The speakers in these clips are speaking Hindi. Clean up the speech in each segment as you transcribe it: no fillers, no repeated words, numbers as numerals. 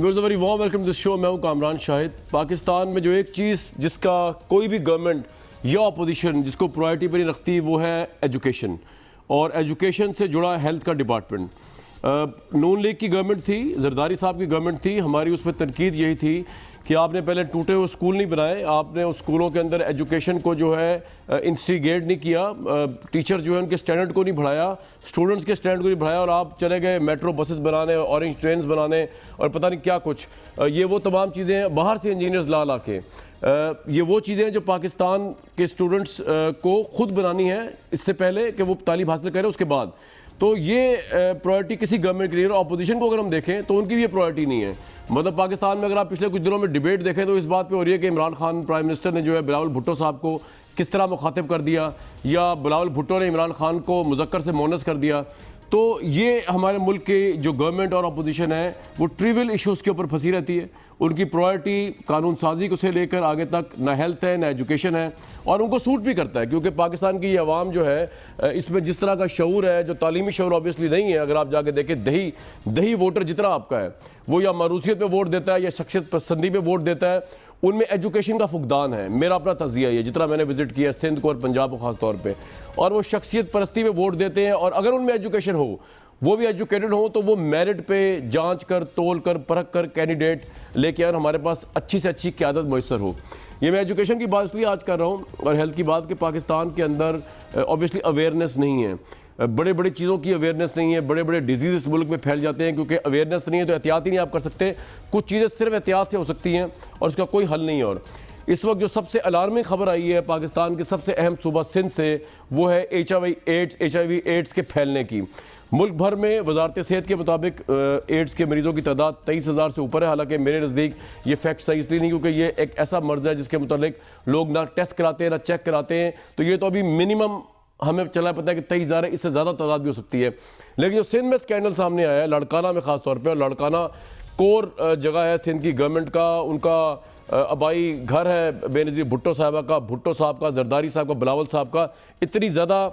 Viewers very warm welcome this show. मैं हूं कामरान शाहिद। पाकिस्तान में जो एक चीज़ जिसका कोई भी गवर्नमेंट या अपोजिशन जिसको प्रायोरिटी पर नहीं रखती वो है एजुकेशन, और एजुकेशन से जुड़ा हेल्थ का डिपार्टमेंट। नून लीग की गवर्नमेंट थी, जरदारी साहब की गवर्नमेंट थी। हमारी उस पर तनकीद यही थी कि आपने पहले टूटे हुए स्कूल नहीं बनाए, आपने उस स्कूलों के अंदर एजुकेशन को जो है इंस्टिगेट नहीं किया, टीचर जो है उनके स्टैंडर्ड को नहीं बढ़ाया, स्टूडेंट्स के स्टैंडर्ड को नहीं बढ़ाया, और आप चले गए मेट्रो बसेस बनाने, ऑरेंज ट्रेन्स बनाने और पता नहीं क्या कुछ। ये वो तमाम चीज़ें हैं बाहर से इंजीनियर्स ला के, ये वो चीज़ें हैं जो पाकिस्तान के स्टूडेंट्स को खुद बनानी है इससे पहले कि वो तालीम हासिल करें उसके बाद। तो ये प्रायोरिटी किसी गवर्नमेंट के लिए, और अपोजिशन को अगर हम देखें तो उनकी भी ये प्रायोरिटी नहीं है। मतलब पाकिस्तान में अगर आप पिछले कुछ दिनों में डिबेट देखें तो इस बात पे हो रही है कि इमरान खान प्राइम मिनिस्टर ने जो है बिलावल भुट्टो साहब को किस तरह मुखातिब कर दिया, या बिलावल भुट्टो ने इमरान खान को मुज़क्कर से मोनस कर दिया। तो ये हमारे मुल्क की जो गवर्नमेंट और अपोजिशन है वो ट्रिवियल इश्यूज़ के ऊपर फंसी रहती है। उनकी प्रायोरिटी कानून साजी को से लेकर आगे तक ना हेल्थ है ना एजुकेशन है, और उनको सूट भी करता है क्योंकि पाकिस्तान की ये आवाम जो है इसमें जिस तरह का शऊर है, जो तालीमी शऊर ऑब्वियसली नहीं है। अगर आप जाके देखें दही वोटर जितना आपका है वो या मारूसियत पे वोट देता है या शख्सियत पसंदी पे वोट देता है, उनमें एजुकेशन का फुकदान है। मेरा अपना तज़िया है, जितना मैंने विजिट किया सिंध को और पंजाब को ख़ास तौर पे, और वो शख्सियत परस्ती पे वोट देते हैं। और अगर उनमें एजुकेशन हो, वो भी एजुकेटेड हो, तो वो मेरिट पे जांच कर, तोल कर, परख कर कैंडिडेट लेके आए, हमारे पास अच्छी से अच्छी क़यादत मैसर हो। ये मैं एजुकेशन की बात इसलिए आज कर रहा हूँ और हेल्थ की बात कि पाकिस्तान के अंदर ऑब्वियसली अवेयरनेस नहीं है, बड़े बड़े चीज़ों की अवेयरनेस नहीं है, बड़े बड़े डिजीज़ इस मुल्क में फैल जाते हैं क्योंकि अवेयरनेस नहीं है, तो एहतियात ही नहीं आप कर सकते। कुछ चीज़ें सिर्फ एहतियात से हो सकती हैं और उसका कोई हल नहीं है। और इस वक्त जो सबसे अलार्मिंग खबर आई है पाकिस्तान के सबसे अहम सूबा सिंध से, वो है HIV एड्स के फैलने की। मुल्क भर में वजारत सेहत के मुताबिक एड्स के मरीज़ों की तादाद 23,000 से ऊपर है। हालांकि मेरे नज़दीक ये फैक्ट सही इसलिए नहीं क्योंकि ये एक ऐसा मर्ज़ है जिसके मुताबिक लोग ना टेस्ट कराते हैं ना चेक कराते हैं, तो ये तो अभी मिनिमम हमें चला पता है कि 23,000 है, इससे ज़्यादा तादाद भी हो सकती है। लेकिन जो सिंध में स्कैंडल सामने आया है लड़काना में ख़ास तौर पर, और लड़काना कोर जगह है सिंध की गवर्नमेंट का, उनका आबाई घर है बेनज़ीर भुट्टो साहबा का, भुट्टो साहब का, जरदारी साहब का, बिलावल साहब का। इतनी ज़्यादा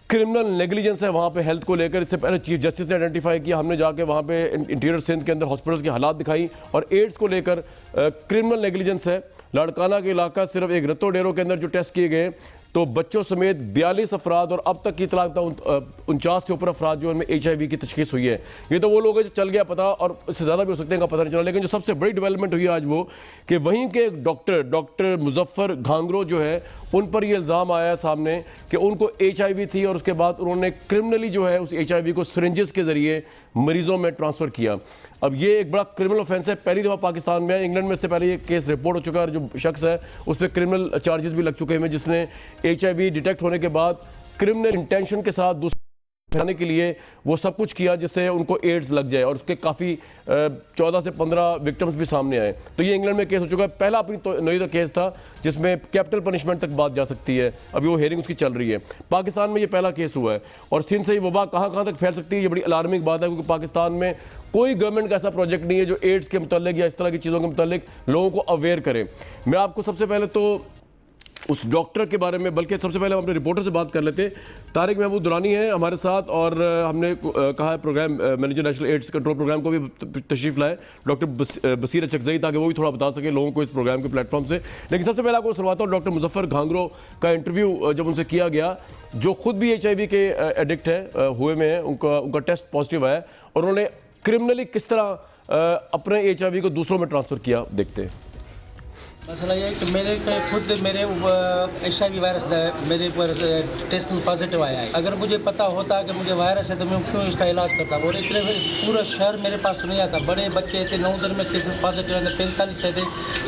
क्रिमिनल नेग्लिजेंस है वहाँ पे हेल्थ को लेकर। इससे पहले चीफ जस्टिस ने आइडेंटिफाई किया, हमने जाके वहाँ पे इंटीरियर सिंध के अंदर हॉस्पिटल्स की हालात दिखाई, और एड्स को लेकर क्रिमिनल नेग्लिजेंस है। लड़काना के इलाका सिर्फ एक रत्तो डेरो के अंदर जो टेस्ट किए गए तो बच्चों समेत 42 अफराद, और अब तक की इतला 49 से ऊपर अफराद जो उनमें HIV की तशखीस हुई है। ये तो वो लोग हैं जो चल गया पता, और इससे ज़्यादा भी हो सकते हैं का पता नहीं चला। लेकिन जो सबसे बड़ी डेवलपमेंट हुई आज वो कि वहीं के डॉक्टर मुजफ्फर घांगरो जो है उन पर ये इल्ज़ाम आया है सामने कि उनको HIV थी, और उसके बाद उन्होंने क्रिमिनली जो है उस HIV को सिरिंजेस के ज़रिए मरीज़ों में ट्रांसफ़र किया। अब ये एक बड़ा क्रिमिनल ऑफेंस है, पहली दफ़ा पाकिस्तान में। इंग्लैंड में से पहले ये केस रिपोर्ट हो चुका है, और जो शख्स है उस पर क्रिमिनल चार्जेस भी लग चुके हैं, जिसने HIV डिटेक्ट होने के बाद क्रिमिनल इंटेंशन के साथ दूसरे फैलाने के लिए वो सब कुछ किया जिससे उनको एड्स लग जाए, और उसके काफ़ी 14 से 15 विक्टिम्स भी सामने आए। तो ये इंग्लैंड में केस हो चुका है। पहला अपनी तो नोईदा केस था जिसमें कैपिटल पनिशमेंट तक बात जा सकती है, अभी वो हेयरिंग उसकी चल रही है। पाकिस्तान में ये पहला केस हुआ है, और सिंध से ये वबा कहाँ तक फैल सकती है ये बड़ी अलार्मिंग बात है, क्योंकि पाकिस्तान में कोई गवर्नमेंट का ऐसा प्रोजेक्ट नहीं है जो एड्स के मुतालिक या इस तरह की चीज़ों के मुतालिक लोगों को अवेयर करे। मैं आपको सबसे पहले तो उस डॉक्टर के बारे में, बल्कि सबसे पहले हम अपने रिपोर्टर से बात कर लेते हैं। तारिक महमूद दुरानी है हमारे साथ, और हमने कहा है program manager national AIDS control program को भी तशरीफ़ लाए डॉक्टर बसीर चकजई, ताकि वो भी थोड़ा बता सके लोगों को इस प्रोग्राम के प्लेटफॉर्म से। लेकिन सबसे पहले आपको सुनवाता हूँ डॉक्टर मुजफ्फर घांगरो का इंटरव्यू जब उनसे किया गया, जो खुद भी HIV के एडिक्ट है हुए में है, उनका टेस्ट पॉजिटिव आया, और उन्होंने क्रिमिनली किस तरह अपने HIV को दूसरों में ट्रांसफ़र किया, देखते हैं। मसला ये है कि मेरे HIV वायरस मेरे ऊपर टेस्ट में पॉजिटिव आया है। अगर मुझे पता होता कि मुझे वायरस है तो मैं क्यों इसका इलाज करता। और इतने पूरा शहर मेरे पास तो नहीं आता, बड़े बच्चे थे 9 दिन में केसेस पॉजिटिव आते, 45 थे,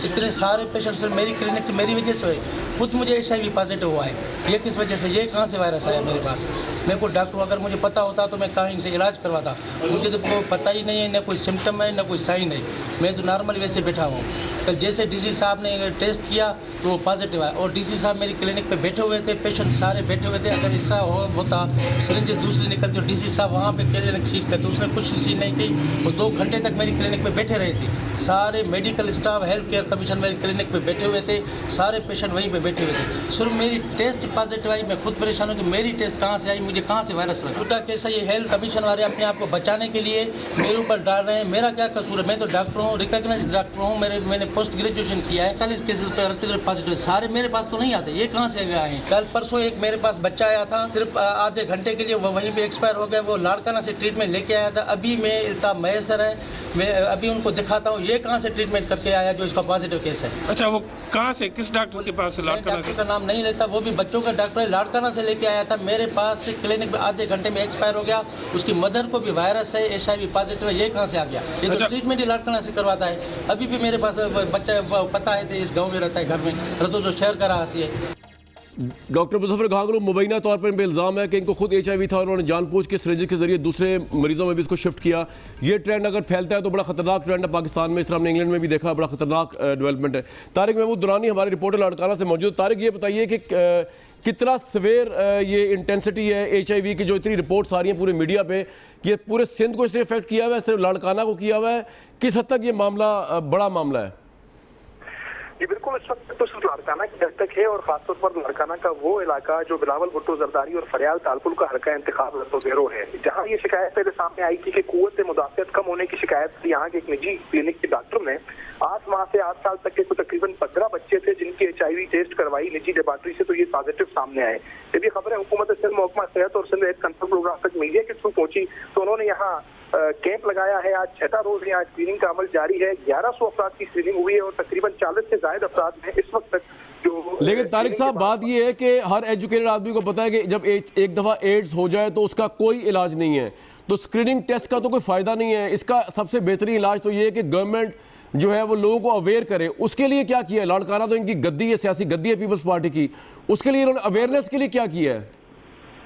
इतने सारे पेशेंट्स मेरी क्लिनिक मेरी वजह से हुए। खुद मुझे HIV पॉजिटिव हुआ है, ये किस वजह से, ये कहाँ से वायरस आया मेरे पास। मेरे को डॉक्टर, अगर मुझे पता होता तो मैं कहीं से इलाज करवाता। मुझे तो पता ही नहीं है, न कोई सिम्टम है न कोई साइन है, मैं तो नॉर्मल वैसे बैठा हूँ। कल जैसे DC साहब हमने टेस्ट किया तो वो पॉजिटिव आया। और डीसी साहब मेरी क्लिनिक पे बैठे हुए थे, पेशेंट सारे बैठे हुए थे। अगर ऐसा होता सिरिंज दूसरी निकलती, डीसी साहब वहाँ पे क्लिनिक सीट करते, उसने कुछ सीट नहीं की। वो 2 घंटे तक मेरी क्लिनिक पे बैठे रहे थे। सारे medical staff, health care commission मेरी क्लिनिक पे बैठे हुए थे, सारे पेशेंट वहीं पे बैठे हुए थे। सिर्फ मेरी टेस्ट पॉजिटिव आई, मैं खुद परेशान हूँ कि मेरी टेस्ट कहाँ से आई, मुझे कहाँ से वायरस लगा। झूठा कैसा ये हेल्थ कमीशन वाले अपने आप को बचाने के लिए मेरे ऊपर डाल रहे हैं। मेरा क्या कसूर है? मैं तो डॉक्टर हूँ, रिकॉग्नाइज्ड डॉक्टर हूँ। मैंने पोस्ट ग्रेजुएशन किया है। 40 केसेस पे पॉजिटिव सारे मेरे पास तो नहीं आते, ये कहाँ से आए हैं? कल परसों एक मेरे पास बच्चा आया था, सिर्फ आधे घंटे के लिए वो वहीं पे एक्सपायर हो गया। वो लाड़काना से ट्रीटमेंट लेके आया था। अभी मैं इल्ताब मैसर है, मैं अभी उनको दिखाता हूँ ये कहाँ से ट्रीटमेंट करके आया जो इसका पॉजिटिव केस है। अच्छा, वो कहाँ से, किस डॉक्टर के पास? लाड़काना से? डॉक्टर का नाम नहीं लेता, वो भी बच्चों का डॉक्टर है। लाड़काना से लेके आया था मेरे पास से, क्लिनिक में आधे घंटे में एक्सपायर हो गया। उसकी मदर को भी वायरस है, HIV पॉजिटिव है। ये कहाँ से आ गया? ये तो ट्रीटमेंट ही लाड़काना से करवाता है। अभी भी मेरे पास बच्चा पता है, इस गाँव में रहता है, घर में रतो जो शहर का रासी है। डॉक्टर मुजफ्फर घांगरू, मुबैना तौर पर इन पर इल्ज़ाम है कि इनको खुद HIV था और उन्होंने जानबूझ के सिरिंज के जरिए दूसरे मरीजों में भी इसको शिफ्ट किया। ये ट्रेंड अगर फैलता है तो बड़ा खतरनाक ट्रेंड है पाकिस्तान में। इस तरह हमने इंग्लैंड में भी देखा, बड़ा खतरनाक डेवलपमेंट है। तारिक महमूद दुरानी हमारे रिपोर्टर लाड़काना से मौजूद। तारिक, ये बताइए कि कितना सवेर ये इंटेंसिटी है HIV की, जो इतनी रिपोर्ट्स आ रही हैं पूरे मीडिया पे, ये पूरे सिंध को इसने इफेक्ट किया हुआ है, सिर्फ लाड़काना को किया हुआ है? किस हद तक ये मामला बड़ा मामला है? ये बिल्कुल इस वक्त तो सिर्फ लाड़काना की हद तक है, और खासतौर पर लाड़काना का वो इलाका जो बिलावल भुट्टो जरदारी और फरियाल तालपुल का हल्का इंतखाब रतोदेरो है, जहाँ ये शिकायत पहले सामने आई थी कि कुव्वत मुदाफियत कम होने की शिकायत थी। यहाँ के एक निजी क्लिनिक के डॉक्टर ने 8 माह से 8 साल तक के तकरीबन 15 बच्चे थे जिनकी HIV टेस्ट करवाई निजी लेबॉर्ट्री से, तो ये पॉजिटिव सामने आए। जब ये खबरें हुकूमत सिंध, महकमा सेहत और सिंध हेल्थ कंसल्ट प्रोग्राम तक मीडिया के थ्रू पहुंची तो उन्होंने यहाँ कैंप लगाया है। आज 6था रोज यहाँ स्क्रीनिंग का अमल जारी है। 1100 अफराद की स्क्रीनिंग हुई है और तकरीबन 40 से ज्यादा अफराद में इस वक्त तक जो। लेकिन तारिक साहब, बात यह है कि हर एजुकेटेड आदमी को पता है कि जब एक दफ़ा एड्स हो जाए तो उसका कोई इलाज नहीं है, तो स्क्रीनिंग टेस्ट का तो कोई फ़ायदा नहीं है। इसका सबसे बेहतरीन इलाज तो ये है कि गवर्नमेंट जो है वो लोगों को अवेयर करे। उसके लिए क्या किया है? लाड़काना तो इनकी गद्दी है, सियासी गद्दी है पीपल्स पार्टी की, उसके लिए इन्होंने अवेयरनेस के लिए क्या किया है?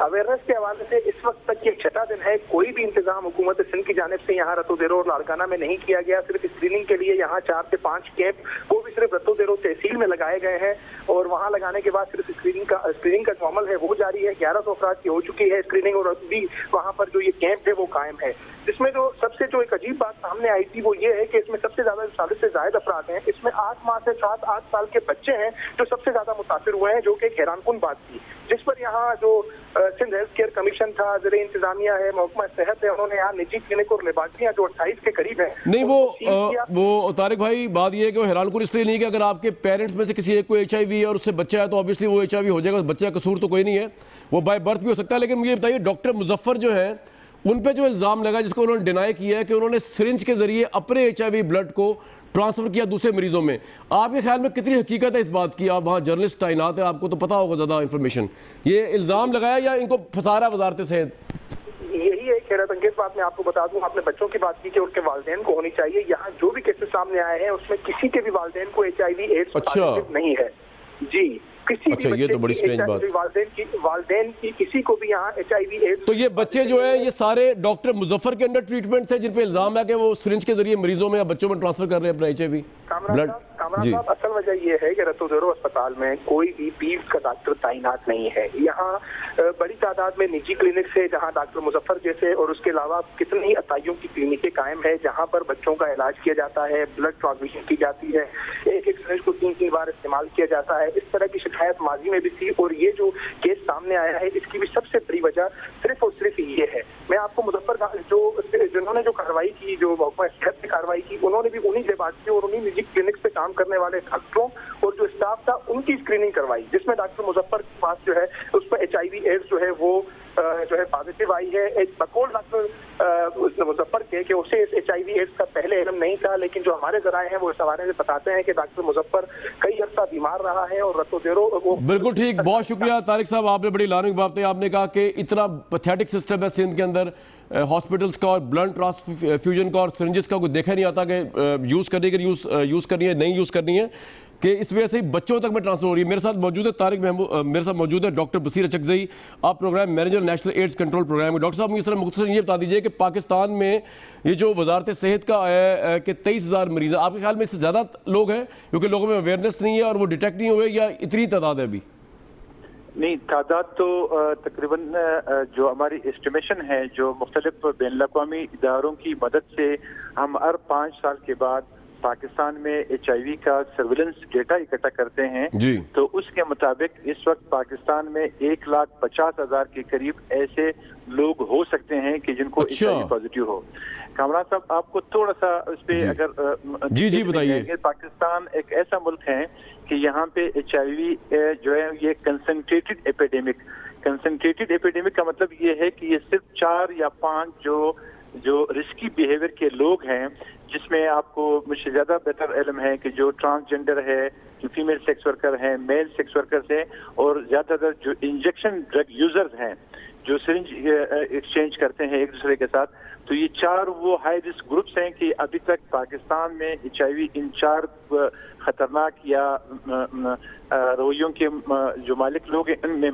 अवेयरनेस के हवाले से इस वक्त तक ये 6था दिन है, कोई भी इंतजाम हुकूमत सिंध की जानिब से यहाँ रतोदेरो और लाड़काना में नहीं किया गया। सिर्फ स्क्रीनिंग के लिए यहाँ 4 से 5 कैंप वो भी सिर्फ रतोदेरो तहसील में लगाए गए हैं, और वहाँ लगाने के बाद सिर्फ स्क्रीनिंग का जो अमल है वो जारी है। 1100 अफराद की हो चुकी है स्क्रीनिंग, और अभी वहाँ पर जो ये कैंप है वो कायम है। इसमें जो सबसे जो एक अजीब बात सामने आई थी वो ये है कि इसमें सबसे ज्यादा 40 से ज्यादा अफराद हैं, इसमें 8 माह से 7-8 साल के बच्चे हैं जो सबसे ज्यादा मुतासिर हुए हैं, जो कि एक हैरानकुन बात थी, जिस पर यहाँ जो सिंध हेल्थ केयर कमीशन था, ज़र इंतजामिया है, महकमा सेहत है, उन्होंने यहाँ निजी क्लिनिक और लेबॉर्ट्रियाँ जो 28 के करीब है नहीं, वो तारिक भाई, बात ये है कि वो हैरानकुन इसलिए नहीं कि अगर आपके पेरेंट्स में से किसी एक को HIV है और उससे बच्चा है तो ऑब्वियसली वो HIV हो जाएगा, बच्चे का कसूर तो कोई नहीं है, वो बाय बर्थ भी हो सकता है। लेकिन मुझे बताइए, डॉक्टर मुजफ्फर जो है उन पे जो इल्ज़ाम लगा, जिसको उन्होंने डिनाई किया है कि उन्होंने सिरिंज के जरिए अपने HIV ब्लड को ट्रांसफर किया दूसरे मरीजों में, आपके ख्याल में कितनी हकीकत है इस बात की? आप वहाँ जर्नलिस्ट तैनात है, आपको तो पता होगा ज़्यादा इन्फॉर्मेशन। ये इल्ज़ाम लगाया या इनको फंसा रहा है वजारत सेहत? यही एक हैरत अंगेज बात मैं आपको बता दूं। आपने बच्चों की बात की कि उनके वालिदैन को होनी चाहिए। यहाँ जो भी केसेस सामने आए हैं उसमें किसी के भी वालिदैन को HIV एड्स पॉजिटिव नहीं है जी। किसी अच्छा, ये तो बड़ी स्ट्रेंज बात। वालिदैन की किसी को भी यहाँ HIV एड्स। तो ये बच्चे जो है ये सारे डॉक्टर मुजफ्फर के अंडर ट्रीटमेंट थे जिन पे इल्जाम है कि वो सिरिंज के जरिए मरीजों में या बच्चों में ट्रांसफर कर रहे हैं अपना HIV ब्लड? जी, असल वजह यह है कि रतोदेरो अस्पताल में कोई भी पीव का डॉक्टर तैनात नहीं है। यहाँ बड़ी तादाद में निजी क्लिनिक है जहाँ डॉक्टर मुजफ्फर जैसे, और उसके अलावा कितनी ही अताइयों की क्लिनिकें कायम है जहाँ पर बच्चों का इलाज किया जाता है, ब्लड ट्रांसफ्यूजन की जाती है, एक सिरिंज को 3-3 बार इस्तेमाल किया जाता है। इस तरह की शिकायत माजी में भी थी, और ये जो केस सामने आया है इसकी भी सबसे बड़ी वजह सिर्फ और सिर्फ ये है। मैं आपको मुजफ्फर जिन्होंने जो कार्रवाई की, जो महकमा सेहत ने कार्रवाई की, उन्होंने भी उन्हीं लेबॉर्ट्री और उन्हीं निजी क्लिनिक पे काम करने वाले डॉक्टरों और जो स्टाफ था उनकी स्क्रीनिंग करवाई, जिसमें डॉक्टर मुजफ्फर के पास जो है उस पर HIV एड्स जो है वो जो है पॉजिटिव आई है। एक बकौल डॉक्टर मुजफ्फर के उसे इस HIV एड्स का पहले इल्म नहीं था, लेकिन जो हमारे जराए हैं वो इस हवाले से बताते हैं कि डॉक्टर मुजफ्फर कई अर्सा बीमार रहा है और रतोदेरो वो। बिल्कुल ठीक, बहुत शुक्रिया तारिक साहब, आपने बड़ी अलार्मिंग बात है। आपने कहा कि इतना पैथेटिक सिस्टम है सिंध के अंदर हॉस्पिटल्स का और ब्लड ट्रांसफ्यूजन का और सिरिंजेस का, कोई देखा नहीं आता कि यूज़ करनी है नहीं यूज़ करनी है। कि इस वजह से ही बच्चों तक में ट्रांसफर हो रही है। मेरे साथ मौजूद है तारिक महमूद, मेरे साथ मौजूद है डॉक्टर बसीर अचकज़ई, आप program manager national AIDS control program. Doctor साहब, मुझे मुख्तसर ये बता दीजिए कि पाकिस्तान में ये जो वजारत सेहत का है कि 23,000 मरीज़ है, आपके ख्याल में इससे ज़्यादा लोग हैं क्योंकि लोगों में अवेयरनेस नहीं है और वो डिटेक्ट नहीं हुए, या इतनी तादाद है अभी? नहीं, तादाद तो तकरीबन जो हमारी एस्टिमेशन है, जो मुख्तलिफ बैनुल-अक़वामी इदारों की मदद से हम हर 5 साल के बाद पाकिस्तान में HIV का सर्विलेंस डेटा इकट्ठा करते हैं जी, तो उसके मुताबिक इस वक्त पाकिस्तान में 1,50,000 के करीब ऐसे लोग हो सकते हैं कि जिनको HIV पॉजिटिव हो। कामरान साहब, आपको थोड़ा सा उस पर अगर जी बताइए। पाकिस्तान एक ऐसा मुल्क है कि यहाँ पे HIV जो है ये कंसंट्रेटेड एपिडेमिक का मतलब ये है कि ये सिर्फ 4 या 5 जो रिस्की बिहेवियर के लोग हैं, जिसमें आपको मुझसे ज्यादा बेहतर इल्म है कि जो ट्रांसजेंडर है, जो फीमेल सेक्स वर्कर हैं, मेल सेक्स वर्कर्स हैं, और ज्यादातर जो इंजेक्शन ड्रग यूजर्स हैं, जो सिरिंज एक्सचेंज करते हैं एक दूसरे के साथ, तो ये 4 वो हाई रिस्क ग्रुप्स हैं कि अभी तक पाकिस्तान में HIV इन 4 खतरनाक या रवैयों के जो मालिक लोग हैं इनमें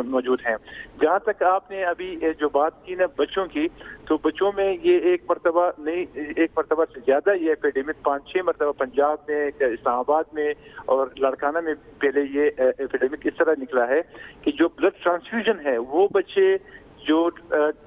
मौजूद हैं। जहाँ तक आपने अभी जो बात की ना बच्चों की, तो बच्चों में ये एक मरतबा से ज्यादा ये एपिडेमिक 5-6 मरतबा पंजाब में, इस्लामाबाद में और लाड़काना में पहले ये एपिडेमिक इस तरह निकला है कि जो ब्लड ट्रांसफ्यूजन है वो बच्चे जो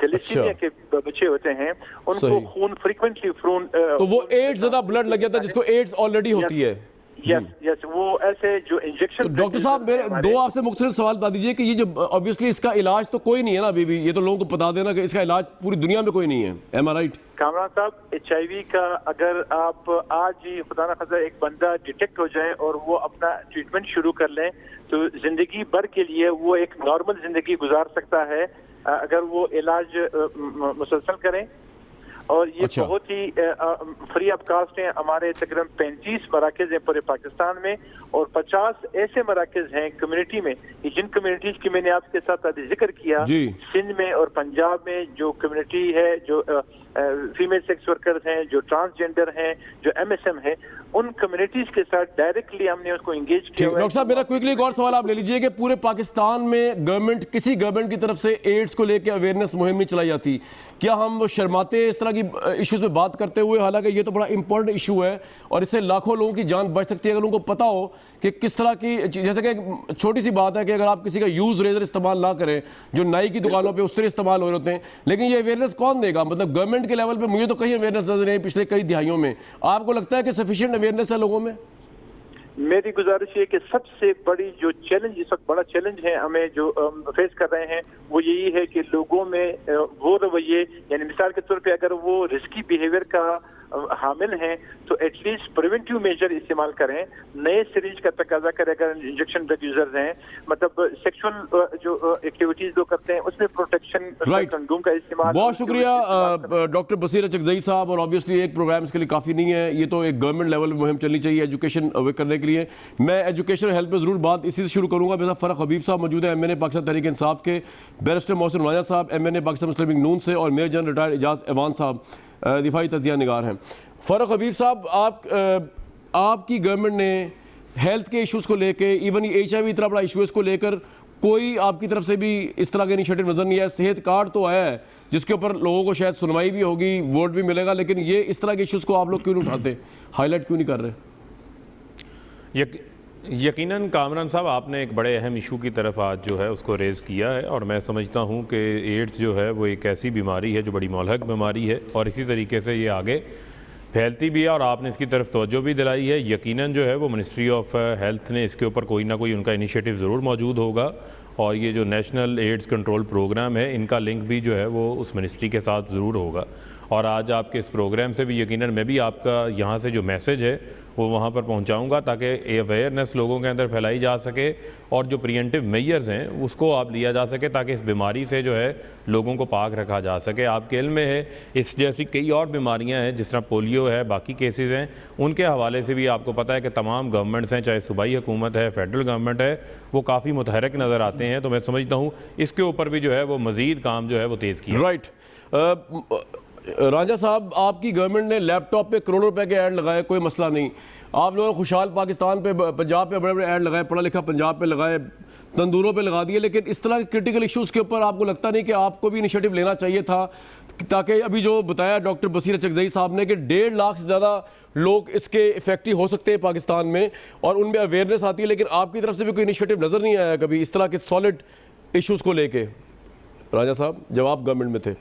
थैलेसीमिया के बच्चे होते हैं उनको खून फ्रीक्वेंटली तो वो एड्स ज्यादा ब्लड लग जाता है जिसको एड्स ऑलरेडी होती है। यस, वो ऐसे जो इंजेक्शन। तो डॉक्टर साहब, मेरे 2 आपसे मुख्तलिफ सवाल बता दीजिए कि ये जो ऑब्वियसली इसका इलाज तो कोई नहीं है ना अभी भी, ये तो लोगों को बता देना कि इसका इलाज पूरी दुनिया में कोई नहीं है, एम आई राइट? कामरान साहब, HIV का अगर आप आज ही खुदा ना खास्ता एक बंदा डिटेक्ट हो जाए और वो अपना ट्रीटमेंट शुरू कर लें तो जिंदगी भर के लिए वो एक नॉर्मल जिंदगी गुजार सकता है अगर वो इलाज मुसलसल करें। और ये बहुत ही फ्री ऑफ कास्ट है। हमारे तकरीबन 35 मराकज हैं पूरे पाकिस्तान में और 50 ऐसे मराकज हैं कम्युनिटी में, जिन कम्युनिटीज की मैंने आपके साथ अभी जिक्र किया, सिंध में और पंजाब में जो कम्युनिटी है, जो फीमेल सेक्स वर्कर्स हैं, जो ट्रांसजेंडर हैं, जो MSM है, उन कम्युनिटीज के साथ डायरेक्टली हमने उसको एंगेज किया। डॉक्टर साहब, मेरा क्विकली एक और सवाल आप ले लीजिए कि पूरे पाकिस्तान में किसी गवर्नमेंट की तरफ से एड्स को लेकर अवेयरनेस मुहिम नहीं चलाई जाती, क्या हम शर्माते इस तरह की इश्यूज पे बात करते हुए? हालांकि ये तो बड़ा इंपॉर्टेंट इशू है और इससे लाखों लोगों की जान बच सकती है अगर उनको पता हो कि किस तरह की, जैसे कि छोटी सी बात है कि अगर आप किसी का यूज रेजर इस्तेमाल ना करें, जो नाई की दुकानों पे उस तरह इस्तेमाल हो रहे होते हैं, लेकिन ये अवेयरनेस कौन देगा? मतलब गवर्नमेंट के लेवल पे मुझे तो कहीं अवेयरनेस नजर नहीं पिछले कई दिहाइयों में। आपको लगता है कि सफिशिएंट अवेयरनेस है लोगों में? मेरी गुजारिश है कि सबसे बड़ी जो चैलेंज, इस वक्त बड़ा चैलेंज है हमें जो फेस कर रहे हैं, वो यही है कि लोगों में वो रवैये, यानी मिसाल के तौर पे अगर वो रिस्की बिहेवियर का हामिल हैं तो एटलीस्ट प्रिवेंटिव मेजर इस्तेमाल करें, नए सिरिंज का तकाजा करें अगर इंजेक्शन ड्रग यूजर्स हैं, मतलब सेक्सुअल जो एक्टिविटीज लोग करते हैं उसमें प्रोटेक्शन कंडोम का इस्तेमाल। बहुत शुक्रिया डॉक्टर बसीर अचकज़ई साहब। और ऑब्वियसली एक प्रोग्राम इसके लिए काफ़ी नहीं है, ये तो एक गवर्नमेंट लेवल में मुहिम चलनी चाहिए एजुकेशन करने के लिए। मैं एजुकेशन हेल्थ पे ज़रूर बात इसी से शुरू करूँगा। मेरे साथ फ़रक हबीब साहब मौजूद है, MNA पाकिस्तान तहरीक इंसाफ के, बैरिस्टर मोहसिन राजा साहब MNA पाकिस्तान मुस्लिम लीग नून से, और major general retired Ejaz Awan साहब दिफाई तजिया निगार हैं। फ़रक हबीब साहब, आपकी गवर्नमेंट ने हेल्थ के इश्यूज़ को लेके, इवन ये HIV इतना बड़ा इशू है, इसको लेकर कोई आपकी तरफ से भी इस तरह का इनिशिएटिव नज़र नहीं आया? सेहत कार्ड तो आया है जिसके ऊपर लोगों को शायद सुनवाई भी होगी, वोट भी मिलेगा, लेकिन ये इस तरह के इश्यूज़ को आप लोग क्यों नहीं उठाते, हाईलाइट क्यों नहीं कर रहे? यकीनन कामरान साहब, आपने एक बड़े अहम इशू की तरफ आज जो है उसको रेज़ किया है, और मैं समझता हूँ कि एड्स जो है वो एक ऐसी बीमारी है जो बड़ी मौलहक बीमारी है और इसी तरीके से ये आगे फैलती भी है, और आपने इसकी तरफ तवज्जो भी दिलाई है। यकीनन जो है वो मिनिस्ट्री ऑफ हेल्थ ने इसके ऊपर कोई ना कोई उनका इनिशिएटिव ज़रूर मौजूद होगा, और ये जो नेशनल एड्स कंट्रोल प्रोग्राम है इनका लिंक भी जो है वो उस मिनिस्ट्री के साथ ज़रूर होगा। और आज आपके इस प्रोग्राम से भी यकीनन मैं भी आपका यहाँ से जो मैसेज है वो वहाँ पर पहुँचाऊँगा ताकि अवेयरनेस लोगों के अंदर फैलाई जा सके, और जो प्रिवेंटिव मेजर्स हैं उसको आप लिया जा सके ताकि इस बीमारी से जो है लोगों को पाक रखा जा सके। आपके इल्म में है इस जैसी कई और बीमारियाँ हैं, जिस तरह पोलियो है, बाकी केसेस हैं, उनके हवाले से भी आपको पता है कि तमाम गवर्नमेंट्स हैं, चाहे सूबाई हुकूमत है, फेडरल गवर्नमेंट है, वो काफ़ी मुतहरक नज़र आते हैं। तो मैं समझता हूँ इसके ऊपर भी जो है वो मज़ीद काम जो है वो तेज़ किया। राइट। राजा साहब, आपकी गवर्नमेंट ने लैपटॉप पे करोड़ों रुपए के ऐड लगाए, कोई मसला नहीं। आप लोगों ने खुशहाल पाकिस्तान पे, पंजाब पे बड़े बड़े ऐड लगाए, पढ़ा लिखा पंजाब पे लगाए, तंदूरों पे लगा दिए, लेकिन इस तरह के क्रिटिकल इश्यूज़ के ऊपर आपको लगता नहीं कि आपको भी इनिशिएटिव लेना चाहिए था, ताकि अभी जो बताया डॉक्टर बसीर चकजई साहब ने कि 1.5 लाख से ज़्यादा लोग इसके इफेक्टिव हो सकते हैं पाकिस्तान में और उनमें अवेयरनेस आती है, लेकिन आपकी तरफ से भी कोई इनिशिएटिव नज़र नहीं आया कभी इस तरह के सॉलिड इश्यूज़ को लेके? राजा साहब, जब आप गवर्नमेंट में थे।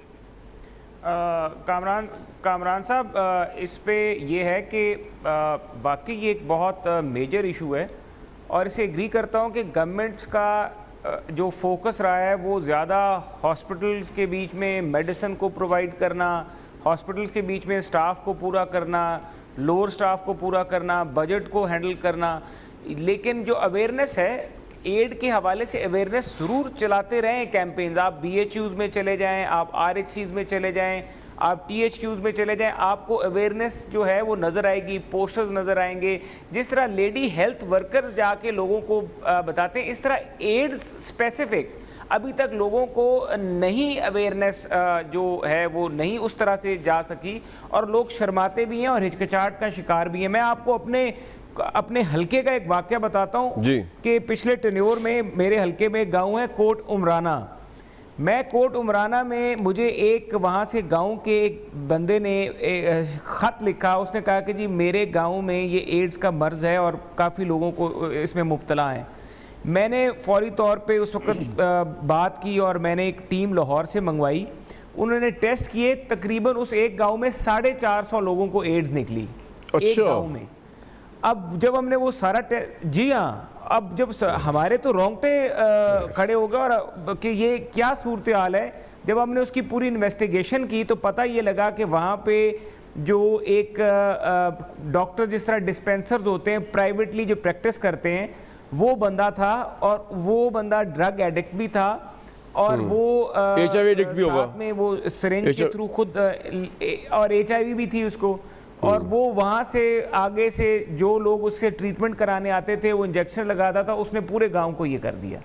कामरान साहब, इस पे ये है कि वाकई ये एक बहुत मेजर इशू है और इसे एग्री करता हूँ कि गवर्नमेंट्स का जो फोकस रहा है वो ज़्यादा हॉस्पिटल्स के बीच में मेडिसिन को प्रोवाइड करना, हॉस्पिटल्स के बीच में स्टाफ को पूरा करना, लोअर स्टाफ को पूरा करना, बजट को हैंडल करना। लेकिन जो अवेयरनेस है, एड के हवाले से अवेयरनेस ज़रूर चलाते रहें कैंपेन्स। आप BHUs में चले जाएं, आप RHCs में चले जाएं, आप THQs में चले जाएं, आपको अवेयरनेस जो है वो नज़र आएगी, पोस्टर्स नज़र आएंगे। जिस तरह लेडी हेल्थ वर्कर्स जाके लोगों को बताते हैं, इस तरह एड्स स्पेसिफिक अभी तक लोगों को नहीं अवेयरनेस जो है वो नहीं उस तरह से जा सकी और लोग शर्माते भी हैं और हिचकिचाहट का शिकार भी हैं। मैं आपको अपने हलके का एक वाक़या बताता हूँ कि पिछले टेन्योर में मेरे हलके में एक गाँव है कोट उमराना। मैं कोट उमराना में, मुझे एक वहाँ से गांव के एक बंदे ने ख़त लिखा। उसने कहा कि जी मेरे गांव में ये एड्स का मर्ज़ है और काफ़ी लोगों को इसमें मुब्तला हैं। मैंने फौरी तौर पे उस वक्त बात की और मैंने एक टीम लाहौर से मंगवाई। उन्होंने टेस्ट किए, तकरीबन उस एक गाँव में 450 लोगों को एड्स निकली। अच्छा। एक गाँव में। अब जब हमने वो सारा जी हाँ, अब जब हमारे तो रोंगटे खड़े हो गए और कि ये क्या सूरत हाल है। जब हमने उसकी पूरी इन्वेस्टिगेशन की तो पता ये लगा कि वहाँ पे जो एक डॉक्टर जिस तरह डिस्पेंसर्स होते हैं प्राइवेटली जो प्रैक्टिस करते हैं, वो बंदा था और वो बंदा ड्रग एडिक्ट भी था और वो HIV एडिक्ट भी होगा में वो सिरिंज के थ्रू खुद और HIV भी थी उसको। और वो वहाँ से आगे से जो लोग उसके ट्रीटमेंट कराने आते थे, वो इंजेक्शन लगाता था, उसने पूरे गांव को ये कर दिया।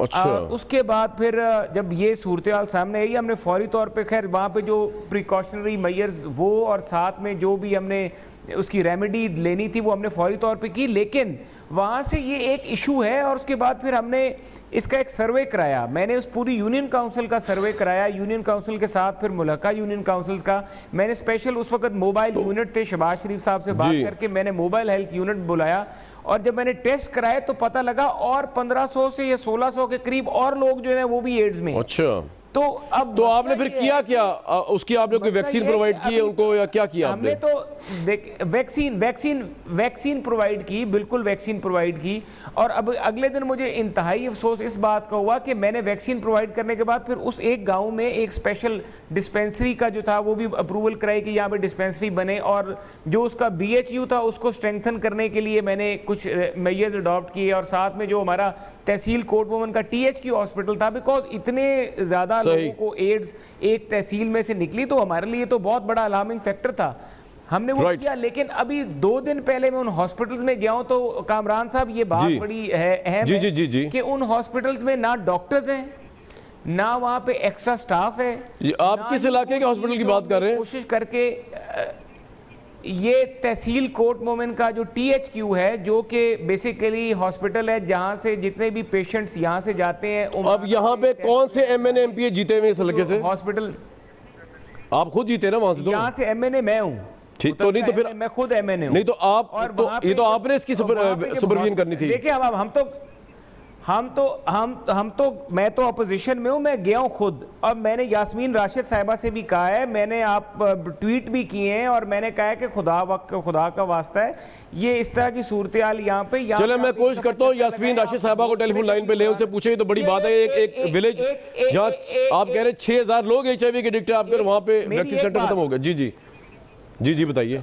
अच्छा। उसके बाद फिर जब ये सूरत हाल सामने आई, हमने फौरी तौर पे खैर वहाँ पे जो प्रिकॉशनरी मेजर्स वो और साथ में जो भी हमने उसकी रेमेडी लेनी थी वो हमने फौरी तौर पे की। लेकिन वहाँ से ये एक इशू है और उसके बाद फिर हमने इसका एक सर्वे कराया। मैंने उस पूरी यूनियन काउंसिल का सर्वे कराया, यूनियन काउंसिल के साथ फिर मुल्का यूनियन काउंसिल्स का। मैंने स्पेशल उस वक्त मोबाइल यूनिट थे, शहबाज शरीफ साहब से बात करके मैंने मोबाइल हेल्थ यूनिट बुलाया और जब मैंने टेस्ट कराए तो पता लगा और 1500 से या 1600 के करीब और लोग जो है वो भी एड्स में। अच्छा। तो अब तो आपने फिर किया क्या? उसकी आपने कोई वैक्सीन प्रोवाइड की है उनको या क्या किया आपने? हमने तो वैक्सीन प्रोवाइड की, बिल्कुल वैक्सीन प्रोवाइड की। और अब अगले दिन मुझे इंतहाई अफसोस इस बात का हुआ कि मैंने वैक्सीन प्रोवाइड करने के बाद फिर उस एक गांव में एक स्पेशल डिस्पेंसरी का जो था वो भी अप्रूवल कराई कि यहाँ पे डिस्पेंसरी बने और जो उसका BHU था उसको स्ट्रेंथन करने के लिए मैंने कुछ मेजर्स अडॉप्ट किए और साथ में जो हमारा तहसील कोट भवन का THQ हॉस्पिटल था, बिकॉज इतने ज़्यादा लोगों को एड्स एक तहसील में से निकली तो हमारे लिए तो बहुत बड़ा अलार्मिंग फैक्टर था। हमने वो किया। लेकिन अभी 2 दिन पहले मैं उन हॉस्पिटल्स में गया हूं तो कामरान साहब ये बात बड़ी अहम है कि उन हॉस्पिटल्स में ना डॉक्टर्स हैं, ना वहाँ पे एक्स्ट्रा स्टाफ है। आप किस इलाके के हॉस्पिटल की बात कर रहे हैं? कोशिश करके ये तहसील कोट मोमिन का जो THQ है जो कि बेसिकली हॉस्पिटल है जहां से जितने भी पेशेंट्स यहां से जाते हैं। अब यहाँ पे कौन से MNA MPA जीते हुए इस हल्के से? हॉस्पिटल आप खुद जीते ना वहां से? तो यहाँ से MNA मैं हूँ। ठीक तो नहीं तो फिर मैं खुद MNA हूँ। नहीं तो आप तो ये तो आपने इसकी सुपरविजन करनी थी। देखिए अब मैं तो अपोजिशन में हूँ, मैं गया हूँ खुद और मैंने यास्मीन राशिद साहिबा से भी कहा है, मैंने आप ट्वीट भी किए हैं और मैंने कहा है कि खुदा का वास्ता है ये इस तरह की सूरत हाल यहाँ पे। चलो मैं कोशिश करता हूँ यास्मीन राशिद साहिबा को टेलीफोन लाइन पे ले, उनसे पूछे तो बड़ी बात है। एक विलेज जहाँ आप कह रहे 6000 लोग HIV के एडिक्ट है, आपके वहाँ पे वैक्सीन सेंटर खत्म हो गए। जी बताइए।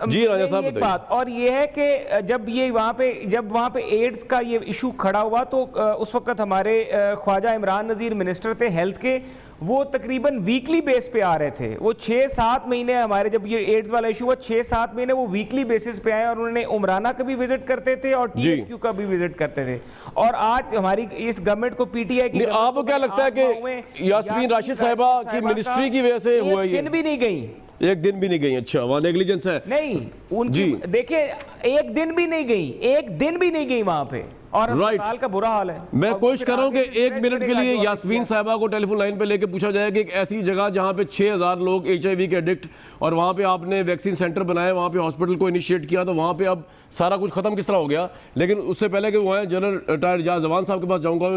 जी राजा साहब एक बात और ये है कि जब वहाँ पे एड्स का ये इशू खड़ा हुआ तो उस वक्त हमारे ख्वाजा इमरान नज़ीर मिनिस्टर थे हेल्थ के, वो तकरीबन वीकली बेस पे आ रहे थे। वो 6-7 महीने हमारे, जब ये एड्स वाला इशू हुआ, 6-7 महीने वो वीकली बेसिस पे आए और उन्होंने उमराना का भी विजिट करते थे और THQ का भी विजिट करते थे। और आज हमारी इस गवर्नमेंट को PTI की, आपको क्या लगता है कि यास्मीन राशिद साहिबा की मिनिस्ट्री की वजह से हुआ ये? दिन भी नहीं गई, एक दिन भी नहीं गई। अच्छा, वहाँ नेग्लिजेंस है? नहीं, उनकी देखिए एक दिन भी नहीं गई, एक दिन भी नहीं गई वहां पे, और अस्पताल का बुरा हाल है। मैं कोशिश कर रहा हूं कि 1 मिनट के लिए यास्मीन साहिबा को टेलीफोन लाइन पे लेके पूछा जाए कि एक ऐसी जगह जहां पे 6000 लोग HIV के एडिक्ट, और वहां पे आपने वैक्सीन सेंटर बनाया, वहां पे हॉस्पिटल को इनिशिएट किया, तो वहां पे अब सारा कुछ खत्म किस तरह हो गया। लेकिन उससे पहले कि वो है जनरल रिटायर्ड जवान साहब के पास जाऊंगा।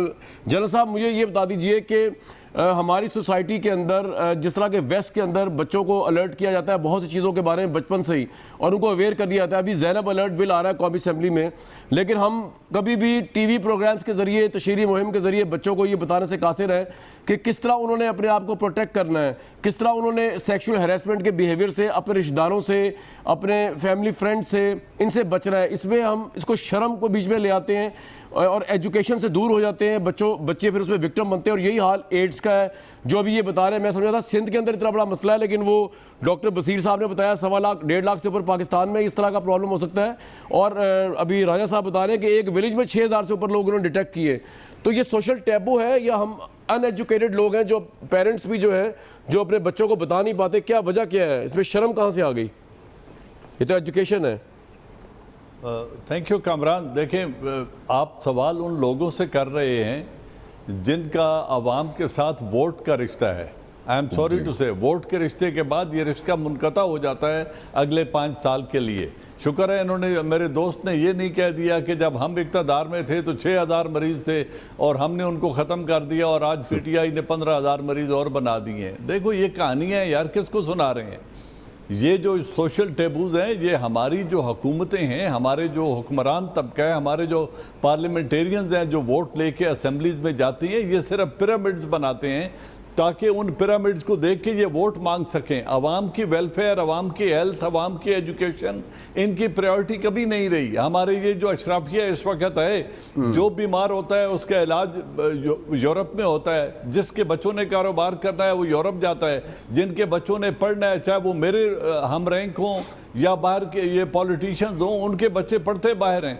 जनरल साहब, मुझे ये बता दीजिए कि हमारी सोसाइटी के अंदर जिस तरह के वेस्ट के अंदर बच्चों को अलर्ट किया जाता है बहुत सी चीज़ों के बारे में बचपन से ही, और उनको अवेयर कर दिया जाता है। अभी ज़ैनब अलर्ट बिल आ रहा है कौमी असेंबली में, लेकिन हम कभी भी TV प्रोग्राम्स के ज़रिए, तशहीरी मुहिम के ज़रिए बच्चों को ये बताने से कासिर हैं कि किस तरह उन्होंने अपने आप को प्रोटेक्ट करना है, किस तरह उन्होंने सेक्शुअल हैरेसमेंट के बिहेवियर से, अपने रिश्तेदारों से, अपने फैमिली फ्रेंड से, इनसे बचना है। इसमें हम इसको शर्म को बीच में ले आते हैं और एजुकेशन से दूर हो जाते हैं। बच्चे फिर उसमें विक्टिम बनते हैं, और यही हाल एड्स का है जो अभी ये बता रहे हैं। मैं समझा था सिंध के अंदर इतना बड़ा मसला है, लेकिन वो डॉक्टर बसीर साहब ने बताया 1.25 लाख 1.5 लाख से ऊपर पाकिस्तान में इस तरह का प्रॉब्लम हो सकता है। और अभी राजा साहब बता रहे हैं कि एक विलेज में 6000 से ऊपर लोग उन्होंने डिटेक्ट किए। तो ये सोशल टैबू है या हम अनएजुकेटेड लोग हैं, जो पेरेंट्स भी जो हैं जो अपने बच्चों को बता नहीं पाते? क्या वजह क्या है इसमें, शर्म कहाँ से आ गई? ये तो एजुकेशन है। Thank you Kamran. देखें, आप सवाल उन लोगों से कर रहे हैं जिनका आवाम के साथ वोट का रिश्ता है। आई एम सॉरी टू से, वोट के रिश्ते के बाद ये रिश्ता मुनक़ता हो जाता है अगले 5 साल के लिए। शुक्र है इन्होंने, मेरे दोस्त ने ये नहीं कह दिया कि जब हम इक़्तिदार में थे तो 6000 मरीज़ थे और हमने उनको ख़त्म कर दिया और आज PTI ने 15000 मरीज़ और बना दिए हैं। देखो, ये कहानियाँ यार किसको सुना रहे हैं? ये जो सोशल टेबूज हैं, ये हमारी जो हुकूमतें हैं, हमारे जो हुक्मरान तबका है, हमारे जो पार्लियामेंटेरियंस हैं जो वोट लेके असेंबलीज में जाती हैं, ये सिर्फ पिरामिड्स बनाते हैं ताकि उन पिरामिड्स को देख के ये वोट मांग सकें। अवाम की वेलफेयर, अवाम की हेल्थ, अवाम की एजुकेशन, इनकी प्रायोरिटी कभी नहीं रही। हमारे ये जो अशराफिया इस वक्त है, जो बीमार होता है उसका इलाज यूरोप में होता है, जिसके बच्चों ने कारोबार करना है वो यूरोप जाता है, जिनके बच्चों ने पढ़ना है, चाहे वो मेरे हम रैंक हों या बाहर के ये पॉलिटिशियंस हों, उनके बच्चे पढ़ते बाहर हैं।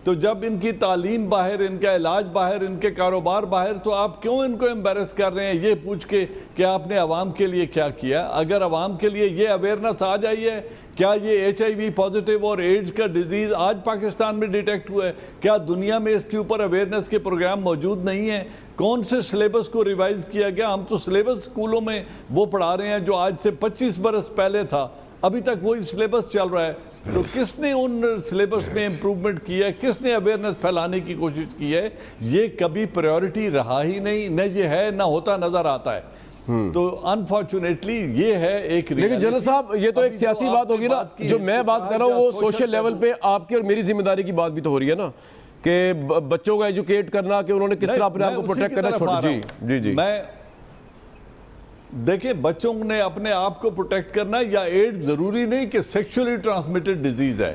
तो जब इनकी तालीम बाहर, इनका इलाज बाहर, इनके कारोबार बाहर, तो आप क्यों इनको एम्बेरस कर रहे हैं ये पूछ के कि आपने अवाम के लिए क्या किया? अगर अवाम के लिए ये अवेयरनेस आ जाई है, क्या ये HIV पॉजिटिव और एड्स का डिजीज़ आज पाकिस्तान में डिटेक्ट हुआ है? क्या दुनिया में इसके ऊपर अवेयरनेस के प्रोग्राम मौजूद नहीं है? कौन से सिलेबस को रिवाइज किया गया? हम तो सिलेबस स्कूलों में वो पढ़ा रहे हैं जो आज से 25 बरस पहले था, अभी तक वही सिलेबस चल रहा है। तो किसने उन सिलेबस में इम्प्रूवमेंट किया है? किसने अवेयरनेस फैलाने की कोशिश की है? ये कभी प्रायोरिटी रहा ही नहीं, न ये है, न होता नजर आता है। तो अनफॉर्चुनेटली ये है एक। लेकिन जनरल साहब, ये तो एक सियासी बात होगी ना, जो मैं बात कर रहा हूँ वो सोशल लेवल पे आपकी और मेरी जिम्मेदारी की बात भी तो हो रही है ना, कि बच्चों को एजुकेट करना, कि उन्होंने किस तरह अपने आप को प्रोटेक्ट करना। छोटे जी जी मैं देखिए, बच्चों ने अपने आप को प्रोटेक्ट करना, या एड्स जरूरी नहीं कि सेक्सुअली ट्रांसमिटेड डिजीज है।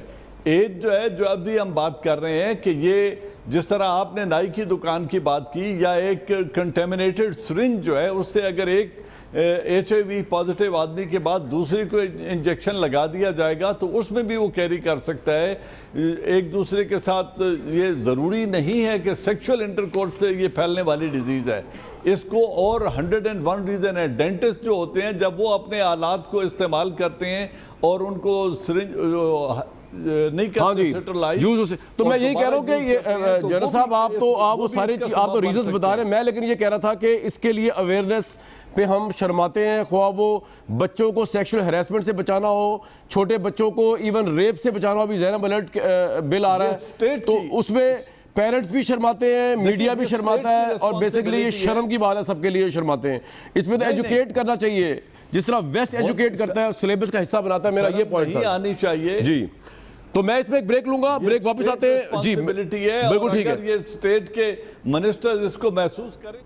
एड्स जो है, जो अभी हम बात कर रहे हैं कि ये जिस तरह आपने नाई की दुकान की बात की, या एक कंटेमिनेटेड सिरिंज जो है, उससे अगर एक HIV पॉजिटिव आदमी के बाद दूसरे को इंजेक्शन लगा दिया जाएगा तो उसमें भी वो कैरी कर सकता है एक दूसरे के साथ। ये ज़रूरी नहीं है कि सेक्सुअल इंटरकोर्स से ये फैलने वाली डिजीज़ है। इसको और 101 रीज़न है। डेंटिस्ट जो होते हैं, जब वो अपने आलात को इस्तेमाल करते हैं और उनको सिरिंज नहीं करते यूज, तो मैं यही कह रहा हूँ कि ये जनरल साहब, आप वो सारी चीज, आप तो रीजंस बता रहे हैं। मैं लेकिन ये कह रहा था कि इसके लिए अवेयरनेस पे हम शर्माते हैं, ख्वाह वो बच्चों को सेक्सुअल हैरेसमेंट से बचाना हो, छोटे बच्चों को इवन रेप से बचाना हो। अभी ज़ैनब अलर्ट बिल आ रहा है, तो उसमें पेरेंट्स भी शर्माते हैं, मीडिया भी शर्माता है, और बेसिकली ये शर्म की बात है, सबके लिए शर्माते हैं। इसमें तो एजुकेट करना चाहिए, जिस तरह वेस्ट एजुकेट करता है, सिलेबस का हिस्सा बनाता है। मेरा ये पॉइंट था आनी चाहिए जी। तो मैं इसमें एक ब्रेक लूंगा, ब्रेक वापस आते हैं जी। बिल्कुल ठीक है, ये स्टेट के मिनिस्टर्स इसको महसूस करें।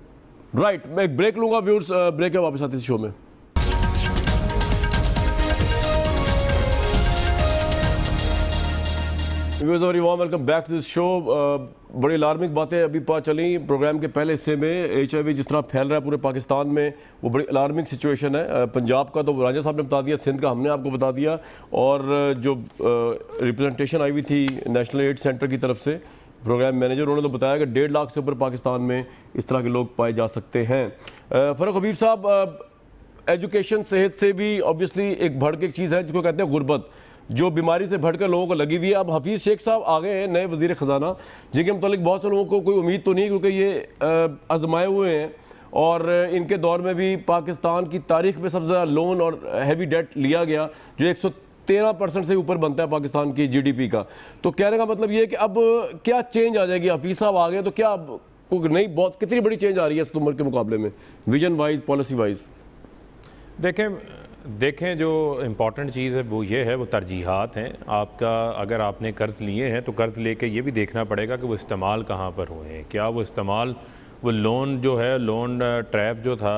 राइट, मैं एक ब्रेक लूंगा व्यूअर्स, ब्रेक के वापस आते हैं शो में। Viewers very warm welcome back to this show. बड़ी अलार्मिंग बातें अभी पता चली प्रोग्राम के पहले हिस्से में। HIV जिस तरह फैल रहा है पूरे पाकिस्तान में, वो बड़ी अलार्मिंग सिचुएशन है। पंजाब का तो राजा साहब ने बता दिया, सिंध का हमने आपको बता दिया, और जो रिप्रेजेंटेशन आई हुई थी नेशनल एड सेंटर की तरफ से, प्रोग्राम मैनेजर, उन्होंने तो बताया कि 1.5 लाख से ऊपर पाकिस्तान में इस तरह के लोग पाए जा सकते हैं। फ़ारूक हबीब साहब, एजुकेशन सेहत से भी ऑब्वियसली एक बढ़ के एक चीज़ है जिसको कहते हैं गुर्बत, जो बीमारी से बढ़कर लोगों को लगी हुई है। अब हफीज़ शेख साहब आ गए हैं, नए वज़ीर ख़जाना, जिनके मुतालिक बहुत से लोगों को कोई उम्मीद तो नहीं, क्योंकि ये आजमाए हुए हैं और इनके दौर में भी पाकिस्तान की तारीख में सबसे ज़्यादा लोन और हैवी डेट लिया गया, जो 113% से ऊपर बनता है पाकिस्तान की GDP का। तो कहने का मतलब ये है कि अब क्या चेंज आ जाएगी, हफीज़ साहब आ गए तो क्या अब कोई नई बहुत कितनी बड़ी चेंज आ रही है इस उम्र के मुकाबले में, विजन वाइज, पॉलिसी वाइज? देखें जो इम्पॉर्टेंट चीज़ है वो ये है, वो तरजीहात हैं आपका। अगर आपने कर्ज़ लिए हैं तो कर्ज़ लेके ये भी देखना पड़ेगा कि वो इस्तेमाल कहाँ पर हुए हैं। क्या वो इस्तेमाल, वो लोन जो है, लोन ट्रैप जो था,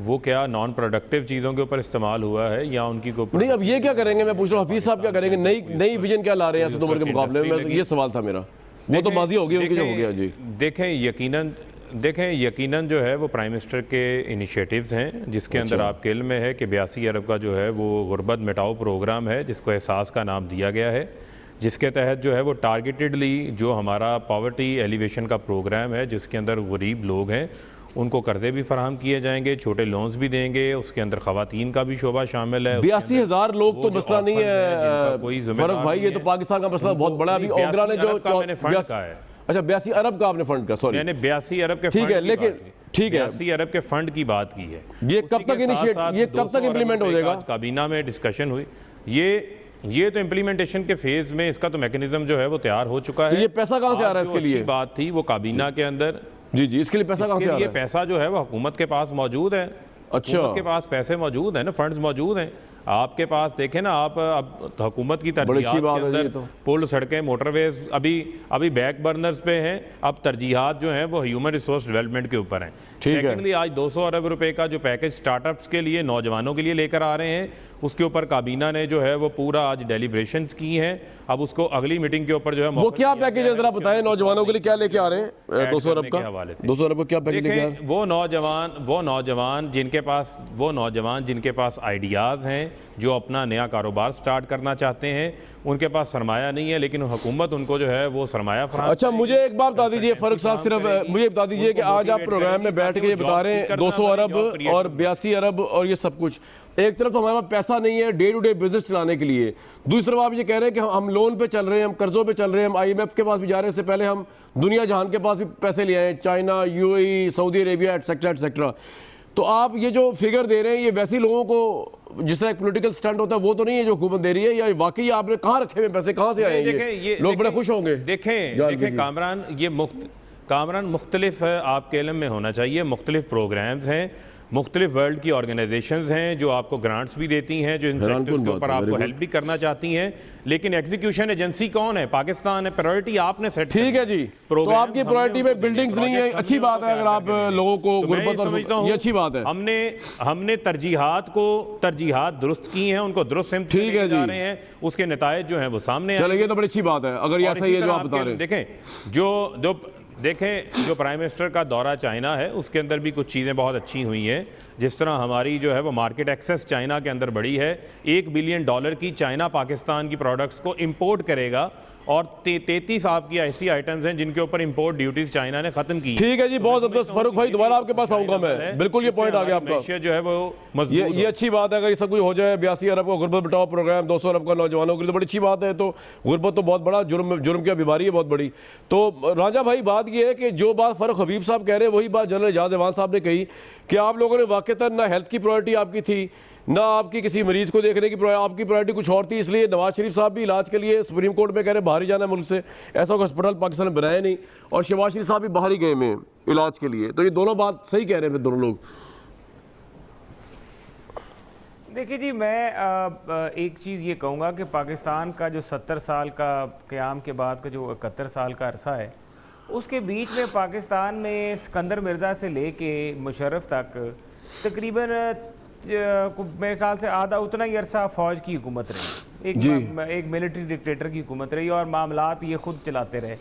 वो क्या नॉन प्रोडक्टिव चीज़ों के ऊपर इस्तेमाल हुआ है या उनकी को नहीं? अब ये क्या करेंगे, मैं पूछ रहा हूँ हफीज़ साहब क्या करेंगे, नई विजन क्या ला रहे हैं इस उम्र के मुकाबले में, ये सवाल था मेरा। वो तो माजी हो गई उनकी, जो हो गया जी। देखें यकीनन जो है वो प्राइम मिनिस्टर के इनिशिएटिव्स हैं, जिसके अंदर आपके इल्म में है कि 82 अरब का जो है वो गुर्बत मिटाओ प्रोग्राम है, जिसको एहसास का नाम दिया गया है, जिसके तहत जो है वो टारगेटेडली जो हमारा पॉवर्टी एलिवेशन का प्रोग्राम है, जिसके अंदर गरीब लोग हैं उनको कर्जे भी फराहम किए जाएंगे, छोटे लोन्स भी देंगे, उसके अंदर खवातीन का भी शोबा शामिल है। 82,000 लोग तो मसला नहीं है फर्क भाई, ये तो पाकिस्तान का मसला बहुत बड़ा। अभी ओगरा ने जो अच्छा 82 अरब का आपने फंड का, सॉरी मैंने 82 अरब के, ठीक है, लेकिन ठीक है 82 अरब के फंड की बात की है। ये कब तक इम्प्लीमेंट हो जाएगा? काबीना में डिस्कशन हुई, ये तो इम्प्लीमेंटेशन के फेज में इसका तो मैकेनिज्म जो है वो तैयार हो चुका है। तो ये पैसा कहाँ से आ रहा है इसके लिए? बात थी वो काबीना के अंदर, जी इसके लिए पैसा कहाँ से आ रहा है? ये पैसा जो है वो हुकूमत के पास मौजूद है। अच्छा, हुकूमत के पास पैसे मौजूद है ना, फंड्स मौजूद हैं आपके पास। देखें ना आप, अब हुकूमत की तरजीहात के अंदर पुल, सड़कें, मोटरवेज अभी बैक बर्नर्स पे हैं। अब तरजीहात जो हैं वो ह्यूमन रिसोर्स डेवलपमेंट के ऊपर हैं। सेकेंडली आज 200 अरब रुपए का जो पैकेज स्टार्टअप्स के लिए, नौजवानों के लिए लेकर आ रहे हैं, उसके ऊपर काबीना ने जो है वो पूरा आज डेलिब्रेशंस की हैं। अब उसको अगली मीटिंग के ऊपर जो है वो क्या पैकेज है जरा बताएं, नौजवानों के लिए क्या लेके आ रहे हैं 200 अरब का हवाले से? 200 अरब का क्या पैकेज लेके आ रहे हैं? वो नौजवान जिनके पास आइडियाज़ हैं, जो अपना नया कारोबार स्टार्ट करना चाहते हैं, उनके पास सरमाया नहीं है, लेकिन हुकूमत उनको जो है वो सरमाया फराहम। अच्छा, मुझे एक बात बता दीजिए फ़ारूक साहब, सिर्फ मुझे बता दीजिए कि आज आप प्रोग्राम में बैठ के ये बता रहे हैं 200 अरब और 82 अरब और ये सब कुछ, एक तरफ तो हमारे पास पैसा नहीं है डे टू डे बिजनेस चलाने के लिए, दूसरी तरफ आप ये कह रहे हैं कि हम लोन पे चल रहे हैं, हम कर्जों पे चल रहे हैं, हम IMF के पास भी जा रहे हैं, इससे पहले हम दुनिया जहान के पास भी पैसे ले आए, China, UAE, Saudi Arabia etcetera etcetera. तो आप ये जो फिगर दे रहे हैं, ये वैसे लोगों को जिस तरह एक पॉलिटिकल स्टंट होता है वो तो नहीं है जो हुकूमत दे रही है, या वाकई आपने कहाँ रखे हुए पैसे, कहाँ से आए हैं? लोग बड़े खुश होंगे। देखें कामरान, ये मुख्तलिफ आपके इल्म में होना चाहिए, मुख्तलिफ प्रोग्राम्स हैं, मुख्तलिफ वर्ल्ड की ऑर्गेनाइजेशंस हैं जो आपको ग्रांट्स भी देती हैं, जो इन सेक्टर्स के ऊपर आपको हेल्प भी करना चाहती हैं, लेकिन एग्जीक्यूशन एजेंसी कौन है? पाकिस्तान है। प्रायोरिटी आपने सेट, ठीक है जी, तो आपकी प्रायोरिटी में बिल्डिंग्स नहीं है, अच्छी बात है। अगर आप लोगों को गुर्बत समझता हूं, ये अच्छी बात है। हमने तरजीहात दुरुस्त की हैं, उनको दुरुस्त सिमत ठीक है जा रहे हैं, उसके नतायज जो हैं वो सामने आ रहे हैं। ये तो बड़ी अच्छी बात है अगर ये ऐसा ही है जो आप बता रहे हैं। देखें जो प्राइम मिनिस्टर का दौरा चाइना है, उसके अंदर भी कुछ चीज़ें बहुत अच्छी हुई हैं। जिस तरह हमारी जो है वो मार्केट एक्सेस चाइना के अंदर बढ़ी है, $1 बिलियन की चाइना पाकिस्तान की प्रोडक्ट्स को इंपोर्ट करेगा, और 33 आपकी ऐसी आइटम्स हैं जिनके ऊपर इंपोर्ट ड्यूटीज चाइना ने खत्म की। ठीक है जी, बहुत जबरदस्त। फारूक भाई दोबारा आपके पास आऊंगा मैं, बिल्कुल ये पॉइंट आ गया आपका, जो है वो मजबूत। ये अच्छी बात है अगर ये सब कुछ हो जाए। 82 अरब का गुर्बत मिटाओ प्रोग्राम, 200 अरब का नौजवानों के लिए, तो बड़ी अच्छी बात है। तो गुर्बत तो बहुत बड़ा जुर्म की बीमारी है, बहुत बड़ी। तो राजा भाई बात ये है कि जो बात फारूक हबीब साहब कह रहे हैं वही बात जनरल एजाज अवान साहब ने कही कि आप लोगों ने वाकईतन ना हेल्थ की प्रायोरिटी आपकी थी, ना आपकी किसी मरीज को देखने की आपकी प्रायोरिटी कुछ और थी। इसलिए नवाज शरीफ साहब भी इलाज के लिए सुप्रीम कोर्ट में कह रहे बाहर ही जाना मुल्क से, ऐसा कोई अस्पताल पाकिस्तान में बनाया नहीं, और शहबाज शरीफ साहब भी बाहर ही गए में इलाज के लिए। तो ये दोनों बात सही कह रहे हैं दोनों लोग। देखिए जी, मैं एक चीज़ ये कहूँगा कि पाकिस्तान का जो 70 साल का क़याम के बाद का जो 71 साल का अरसा है, उसके बीच में पाकिस्तान में सिकंदर मिर्ज़ा से लेके मुशर्रफ तक तकरीबन मेरे ख्याल से आधा उतना ही अरसा फ़ौज की हुकूमत रही। एक मिलिट्री डिक्टेटर की हुकूमत रही और मामलात ये खुद चलाते रहे।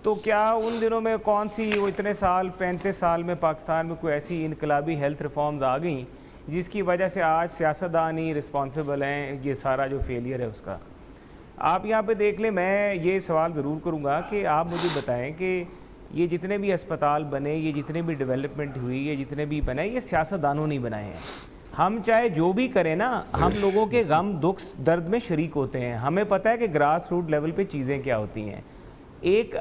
तो क्या उन दिनों में कौन सी वो इतने साल 35 साल में पाकिस्तान में कोई ऐसी इनकलाबी हेल्थ रिफॉर्म्स आ गई जिसकी वजह से आज सियासतदान ही रिस्पॉन्सिबल हैं ये सारा जो फेलियर है उसका? आप यहाँ पे देख लें, मैं ये सवाल ज़रूर करूँगा कि आप मुझे बताएं कि ये जितने भी अस्पताल बने, ये जितने भी डेवलपमेंट हुई, ये जितने भी बने, ये सियासतदानों ने बनाए हैं। हम चाहे जो भी करें ना, हम लोगों के गम दुख दर्द में शरीक होते हैं। हमें पता है कि ग्रास रूट लेवल पे चीज़ें क्या होती हैं। एक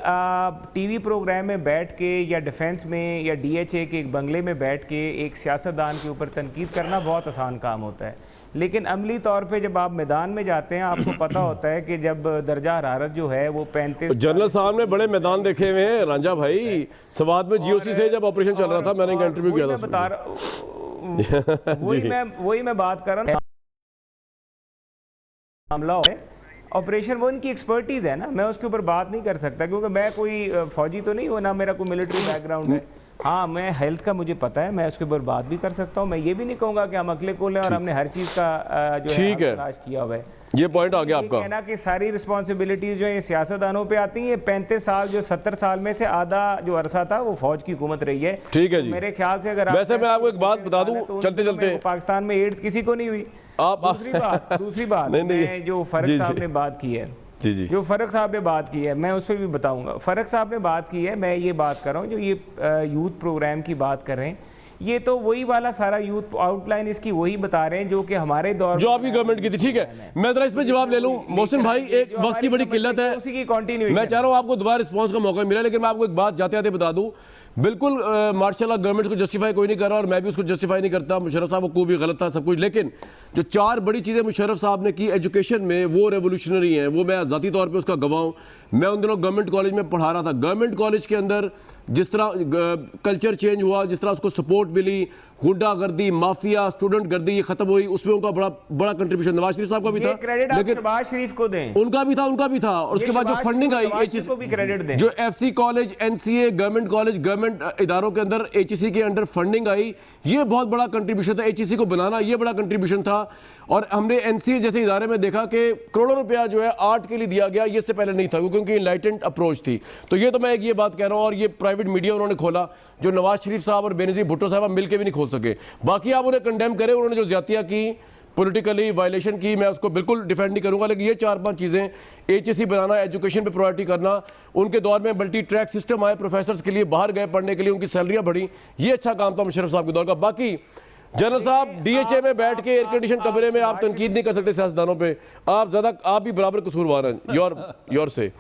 टीवी प्रोग्राम में बैठ के या डिफेंस में या DHA के एक बंगले में बैठ के एक सियासतदान के ऊपर तनकीद करना बहुत आसान काम होता है, लेकिन अमली तौर पे जब आप मैदान में जाते हैं आपको पता होता है कि जब दर्जा हरारत जो है वो 35। जनरल साहब ने बड़े मैदान देखे हुए हैं रांझा भाई। सवाद में GOC थे जब ऑपरेशन चल रहा था, मैंने एक इंटरव्यू किया था। बता रहा वही मैं बात कर रहा हूँ। मामला है ऑपरेशन, वो इनकी एक्सपर्टीज़ है ना, मैं उसके ऊपर बात नहीं कर सकता क्योंकि मैं कोई फौजी तो नहीं हूँ ना, मेरा कोई मिलिट्री बैकग्राउंड है। हाँ, मैं हेल्थ का मुझे पता है, मैं उसके ऊपर बात भी कर सकता हूँ। मैं ये भी नहीं कहूँगा कि हम अकले कुल हैं और हमने हर चीज़ का जो है तलाश किया हुआ है। ये पॉइंट आ गया आपका, कहना कि सारी रिस्पॉन्सिबिलिटीज जो है सियासतदानों पे आती हैं। 35 साल जो 70 साल में से आधा जो अरसा था वो फौज की हुकूमत रही है। ठीक है जी। मेरे ख्याल से अगर वैसे मैं आपको एक बात बता दूं चलते चलते, पाकिस्तान में एड्स किसी को नहीं हुई। दूसरी बात मैं जो फरक साहब ने बात की है, जो फ़रक साहब ने बात की है, मैं उस पर भी बताऊंगा। फ़रक साहब ने बात की है, मैं ये बात कर रहा हूँ जो ये यूथ प्रोग्राम की बात कर रहे हैं, ये तो वही वाला सारा यूथ आउटलाइन इसकी वही बता रहे हैं जो कि हमारे दौर जो आपकी गवर्नमेंट की थी। ठीक है, मैं जरा इस पर जवाब ले लूं। मोहसिन भाई, एक वक्त की बड़ी किल्लत है, उसी की कंटिन्यूएशन। मैं चाह रहा हूं आपको दोबारा रिस्पांस का मौका मिला, लेकिन मैं आपको एक बात जाते जाते बता दूं। बिल्कुल माशाल्लाह गवर्नमेंट को जस्टिफाई कोई नहीं कर रहा और मैं भी उसको जस्टिफाई नहीं करता। मुशर्रफ साहब को भी गलत था सब कुछ, लेकिन जो 4 बड़ी चीज़ें मुशर्रफ साहब ने की एजुकेशन में वो रेवोल्यूशनरी हैं, वो मैं ज़ाती तौर पे उसका गवाह हूँ। मैं उन दिनों गवर्नमेंट कॉलेज में पढ़ा रहा था। गवर्नमेंट कॉलेज के अंदर जिस तरह कल्चर चेंज हुआ, जिस तरह उसको सपोर्ट मिली, गुंडागर्दी, माफिया, स्टूडेंट गर्दी ये खत्म हुई, उसमें उनका बड़ा कंट्रीब्यूशन नवाज शरीफ साहब का भी था, लेकिन शहबाज शरीफ को दें, उनका भी था। और उसके बाद जो फंडिंग आई जो FC college, NCA, government college, government इदारों के अंदर HEC के अंडर फंडिंग आई, ये बहुत बड़ा कंट्रीब्यूशन था। HEC को बनाना ये बड़ा कंट्रीब्यूशन था। और हमने NCA जैसे इदारे में देखा कि करोड़ों रुपया जो है आर्ट के लिए दिया गया, ये से पहले नहीं था क्योंकि इनलाइटेंड अप्रोच थी। तो ये तो मैं ये बात कह रहा हूँ, और ये प्राइवेट मीडिया उन्होंने खोला जो नवाज शरीफ साहब और बेनज़ीर भुट्टो साहब मिलकर भी नहीं खोल सके। बाकी आप उन्हें कंडेम करें, उन्होंने जो ज्यादतियाँ की, पॉलिटिकली वायलेशन की, मैं उसको बिल्कुल डिफेंड नहीं करूंगा, लेकिन ये 4-5 चीज़ें HEC बनाना, एजुकेशन पे प्रायोरिटी करना, उनके दौर में मल्टी ट्रैक सिस्टम आए, प्रोफेसर्स के लिए बाहर गए पढ़ने के लिए, उनकी सैलरियाँ बढ़ी, ये अच्छा काम था मुशर्रफ साहब के दौर का। बाकी जनरल साहब DHA में बैठ के एयर कंडीशन कमरे में आप तनकीद नहीं कर सकते सियासतदानों पे, आप भी बराबर कसूरवार हैं योर से।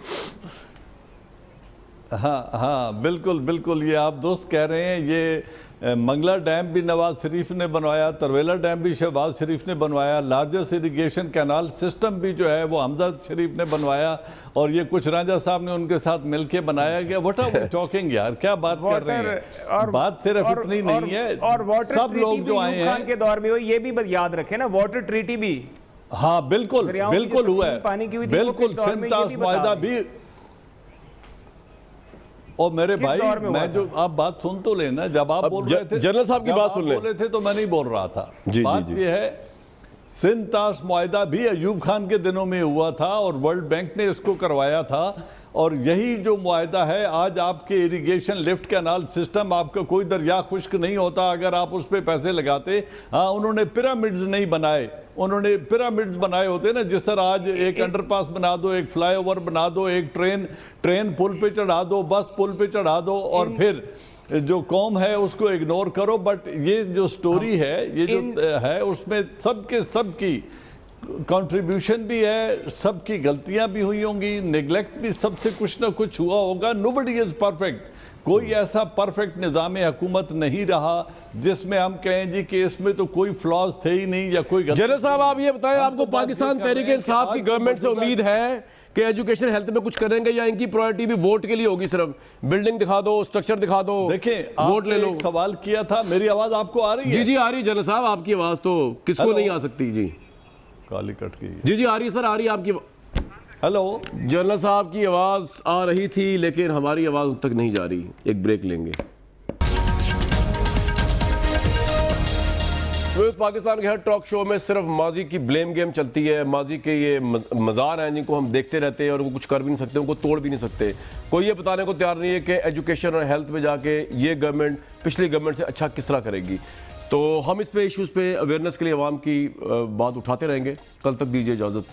हाँ बिल्कुल ये आप दोस्त कह रहे हैं। ये मंगला डैम भी नवाज शरीफ ने बनवाया, तरवेला डैम भी शहबाज शरीफ ने बनवाया, लार्जेस्ट इरिगेशन कैनाल सिस्टम भी जो है वो हमजा शरीफ ने बनवाया, और ये कुछ राजा साहब ने उनके साथ मिलके बनाया गया। व्हाट आर वी टॉकिंग यार, क्या बात कर रहे हैं? बात सिर्फ इतनी नहीं है, और वाटर सब लोग जो आए हैं के दौर में हो, ये भी याद रखें ना, वाटर ट्रीटी भी, हाँ बिल्कुल हुआ है, बिल्कुल सिंतास मुआहदा भी। और मेरे भाई, मैं जो आप बात सुन तो लेना, जब आप बोल रहे थे, जनरल साहब की बात सुन रहे थे तो मैं नहीं बोल रहा था। बात ये है, सिंतास मुआहदा भी अयूब खान के दिनों में हुआ था और वर्ल्ड बैंक ने इसको करवाया था, और यही जो मुआहदा है आज आपके इरिगेशन लिफ्ट कैनाल सिस्टम, आपका कोई दरिया खुश्क नहीं होता अगर आप उस पर पैसे लगाते। हाँ, उन्होंने पिरामिड्स नहीं बनाए, उन्होंने पिरामिड्स बनाए होते ना, जिस तरह आज एक अंडरपास बना दो, एक फ्लाईओवर बना दो, एक ट्रेन पुल पे चढ़ा दो, बस पुल पे चढ़ा दो, और फिर जो कौम है उसको इग्नोर करो। बट ये जो स्टोरी है, ये जो है, उसमें सबकी कंट्रीब्यूशन भी है, सबकी गलतियां भी हुई होंगी, नेग्लेक्ट भी सबसे कुछ ना कुछ हुआ होगा। नोबडी इज परफेक्ट, कोई ऐसा परफेक्ट निज़ाम हुकूमत नहीं रहा जिसमें हम कहें जी कि इसमें तो कोई फ्लॉज थे ही नहीं या कोई। जनरल साहब आप ये बताएं, आपको पाकिस्तान तहरीक इंसाफ की गवर्नमेंट से उम्मीद है कि एजुकेशन हेल्थ में कुछ करेंगे, या इनकी प्रायोरिटी भी वोट के लिए होगी? सिर्फ बिल्डिंग दिखा दो, स्ट्रक्चर दिखा दो, देखिए वोट ले लो। सवाल किया था, मेरी आवाज आपको आ रही है? जी आ रही जनरल साहब, आपकी आवाज तो किसको नहीं आ सकती? जी काली कट गई। जी आ रही है सर, आ रही है आपकी। हेलो, जनरल साहब की आवाज आ रही थी लेकिन हमारी आवाज तक नहीं जा रही। एक ब्रेक लेंगे। पाकिस्तान के हर टॉक शो में सिर्फ माजी की ब्लेम गेम चलती है, माजी के ये मज़ार हैं जिनको हम देखते रहते हैं और वो कुछ कर भी नहीं सकते, उनको तोड़ भी नहीं सकते। कोई ये बताने को तैयार नहीं है कि एजुकेशन और हेल्थ में जाके ये गवर्नमेंट पिछली गवर्नमेंट से अच्छा किस तरह करेगी। तो हम इस पे इश्यूज़ पे अवेयरनेस के लिए अवाम की बात उठाते रहेंगे। कल तक दीजिए इजाज़त।